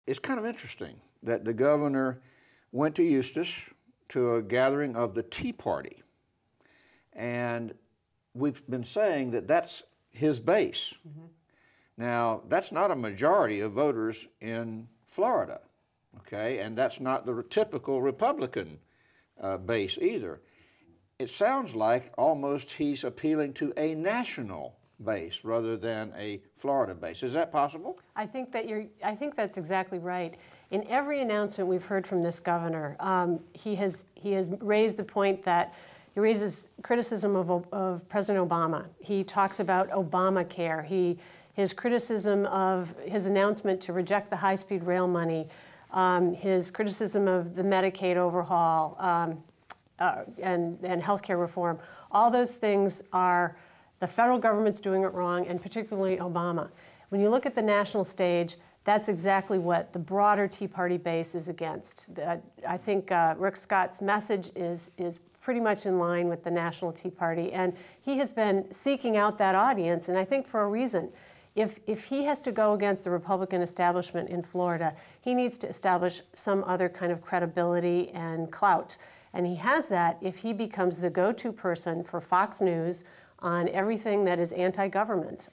It's kind of interesting that the governor went to Eustis to a gathering of the Tea Party. And we've been saying that that's his base. Mm-hmm. Now, that's not a majority of voters in Florida, okay? And that's not the typical Republican base either. It sounds like almost he's appealing to a national base rather than a Florida base. Is that possible? I think that's exactly right. In every announcement we've heard from this governor, he has raised the point that he raises criticism of President Obama. He talks about Obamacare. His criticism of his announcement to reject the high-speed rail money, his criticism of the Medicaid overhaul and health care reform. All those things are the federal government's doing it wrong, and particularly Obama. When you look at the national stage, that's exactly what the broader Tea Party base is against. I think Rick Scott's message is pretty much in line with the National Tea Party, and he has been seeking out that audience, and I think for a reason. If he has to go against the Republican establishment in Florida, he needs to establish some other kind of credibility and clout. And he has that if he becomes the go-to person for Fox News on everything that is anti-government.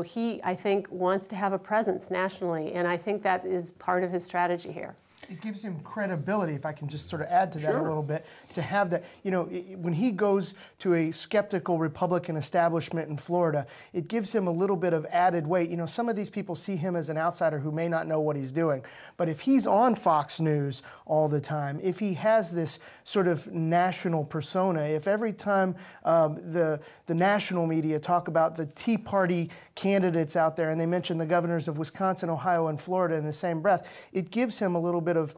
He, I think, wants to have a presence nationally, and I think that is part of his strategy here. It gives him credibility, if I can just sort of add to that Sure. a little bit, to have that, when he goes to a skeptical Republican establishment in Florida, it gives him a little bit of added weight. Some of these people see him as an outsider who may not know what he's doing. But if he's on Fox News all the time, if he has this sort of national persona, if every time the national media talk about the Tea Party candidates out there and they mention the governors of Wisconsin, Ohio, and Florida in the same breath, it gives him a little bit of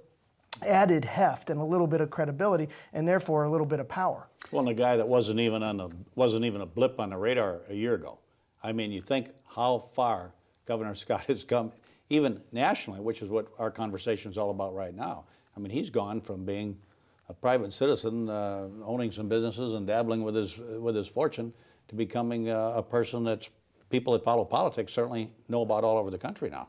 added heft and a little bit of credibility, and therefore a little bit of power. Well, and a guy that wasn't even a blip on the radar a year ago. I mean, you think how far Governor Scott has come, even nationally, which is what our conversation is all about right now. I mean, he's gone from being a private citizen, owning some businesses and dabbling with his fortune, to becoming a person that's people that follow politics certainly know about all over the country now.